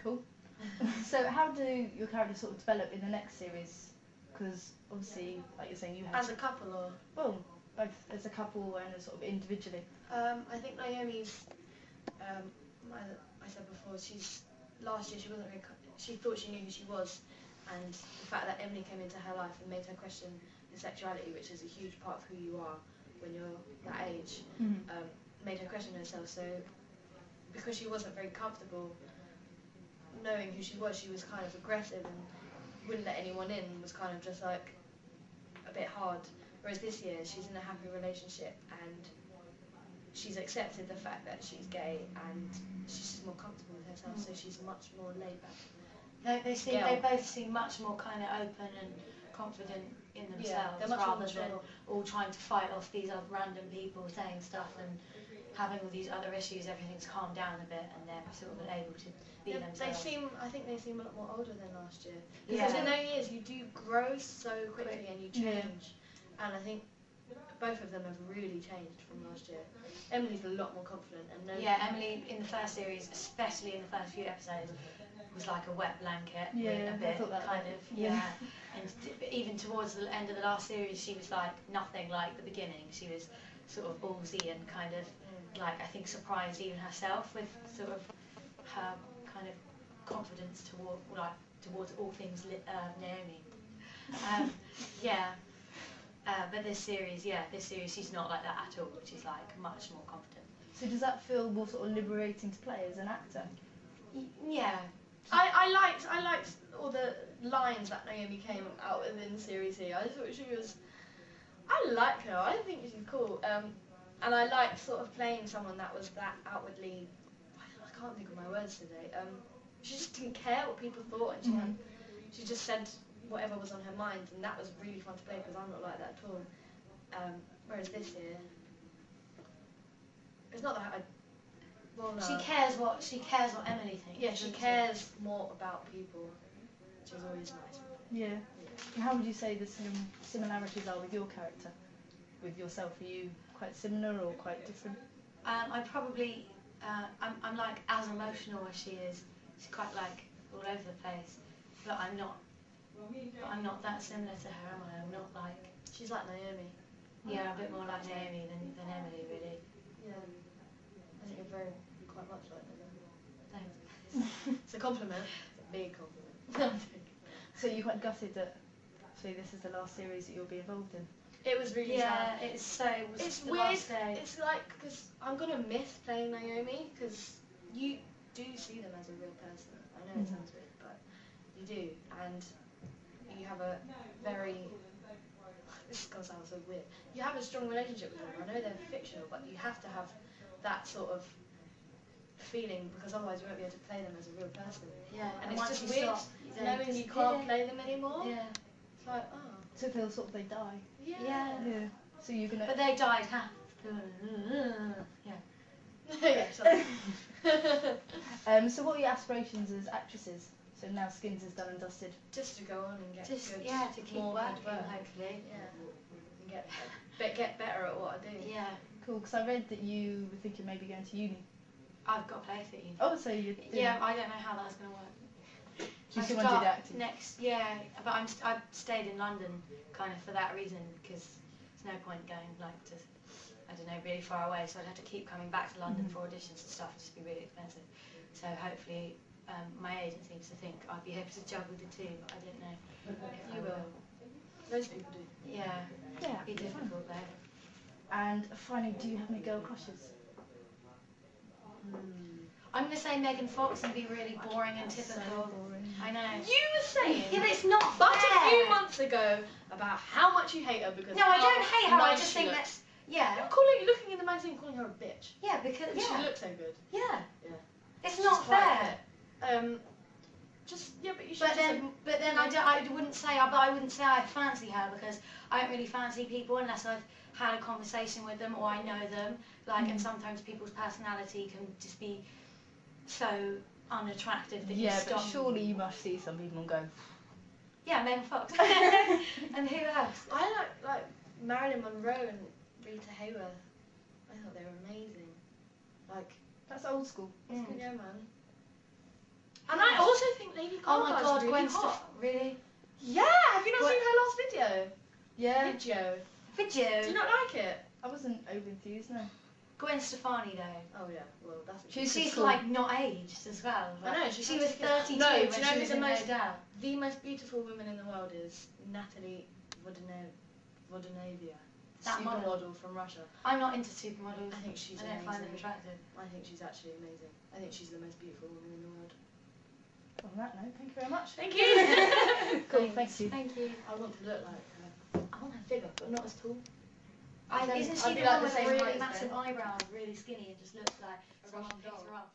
Cool. So how do your characters sort of develop in the next series? Because obviously, like you're saying, you have... As a couple, or? Well, both as a couple and as sort of individually. I think Naomi's, I said before, last year she wasn't very, she thought she knew who she was, and the fact that Emily came into her life and made her question her sexuality, which is a huge part of who you are when you're that age, made her question herself. So because she wasn't very comfortable knowing who she was kind of aggressive and wouldn't let anyone in, was kind of just like a bit hard. Whereas this year she's in a happy relationship and she's accepted the fact that she's gay and she's just more comfortable with herself, so she's much more laid back. They both seem much more kind of open and confident in themselves, rather than all trying to fight off these other random people saying stuff and having all these other issues. Everything's calmed down a bit and they're sort of able to be themselves. I think they seem a lot more older than last year. Because in those years you do grow so quickly and you change. And I think both of them have really changed from last year. Emily's a lot more confident and knows. Yeah, Emily in the first series, especially in the first few episodes, was like a wet blanket. Yeah, a bit I thought that kind of. Yeah. And even towards the end of the last series, she was like nothing like the beginning. She was sort of ballsy and kind of like, I think, surprised even herself with sort of her kind of confidence towards all things Naomi. But this series she's not like that at all. She's like much more confident. So does that feel more sort of liberating to play as an actor? Yeah. I liked all the lines that Naomi came out with in the series here. I thought I like her. I think she's cool. And I liked sort of playing someone that was that outwardly, I can't think of my words today. She just didn't care what people thought, and she just said whatever was on her mind, and that was really fun to play because I'm not like that at all. Whereas this year, it's not that no. She cares what Emily thinks. Yeah, she cares more about people, which is always nice. Yeah. And how would you say the similarities are with your character, with yourself? Are you quite similar or quite different? I probably, I'm like as emotional as she is. She's quite like all over the place, but I'm not that similar to her, am I? I'm not like... She's like Naomi. Yeah, a bit more like Naomi than Emily, really. Yeah. I think you're quite much like Naomi. Thanks. It's a compliment. It's a big compliment. So you're quite gutted that this is the last series that you'll be involved in? It was really sad. It's the weird. Last day. It's like, because I'm going to miss playing Naomi, because you do see them as a real person. I know it sounds weird, but you do. And you have a very, this is going to sound so weird, you have a strong relationship with them. I know they're fictional, but you have to have that sort of feeling, because otherwise you won't be able to play them as a real person. Yeah, and it's just weird knowing you can't play them anymore. Yeah. It's like, oh. So it feels sort of they die. Yeah. So you're gonna. But they died happy. So what are your aspirations as actresses? So now Skins is done and dusted. Just to go on and get good. Yeah, to keep more working, work. hopefully. Yeah. And get better at what I do. Yeah. Cool, because I read that you were thinking maybe going to uni. I've got play for uni. Oh, so you. Yeah, I don't know how that's going to work. You still want to do acting? But I've stayed in London kind of for that reason, because there's no point going like to, I don't know, really far away, so I'd have to keep coming back to London for auditions and stuff, just be really expensive. So hopefully my agent seems to think I'd be able to juggle the two, but I don't know if you will. Most people do. Yeah. Yeah. It'd be difficult though. And finally, do you have any girl crushes? I'm going to say Megan Fox and be really boring and typical. So boring. I know. You were saying but it's not but fair. a few months ago about how much you hate her because no, I don't hate her. I nice just think that's You're looking in the magazine calling her a bitch. Yeah, because she looks so good. Yeah. It's It's not fair. But you should. But then I wouldn't say I fancy her, because I don't really fancy people unless I've had a conversation with them or I know them. And sometimes people's personality can just be so unattractive that you stop. But surely you must see some people and go, yeah, Megan Fox. And who else? I like Marilyn Monroe and Rita Hayworth. I thought they were amazing. that's old school. It's good, yeah, man. And I Lady Gaga's Oh my god, really Gwen hot. Really? Yeah, have you not Gwen- seen her last video? Yeah. Video. Do you Video. not like it? I wasn't over enthused, no. Gwen Stefani though. Oh yeah, well that's. She's like not aged as well. I know, she's she was 32 No, do when you know she who was the in No most- Doubt. The most beautiful woman in the world is Natalie Vodinavia, That model. supermodel from Russia. I'm not into supermodels. I think she's I don't find them amazing. attractive. I think she's actually amazing. I think she's the most beautiful woman in the world. On that note, thank you very much. Thank you. Cool, thank you. Thank you. I want to look like her. I want her figure, but not as tall. Isn't I'd she be the like one the with same really height as massive her. eyebrows, really skinny, and just looks like A someone Russian picked doll. her up?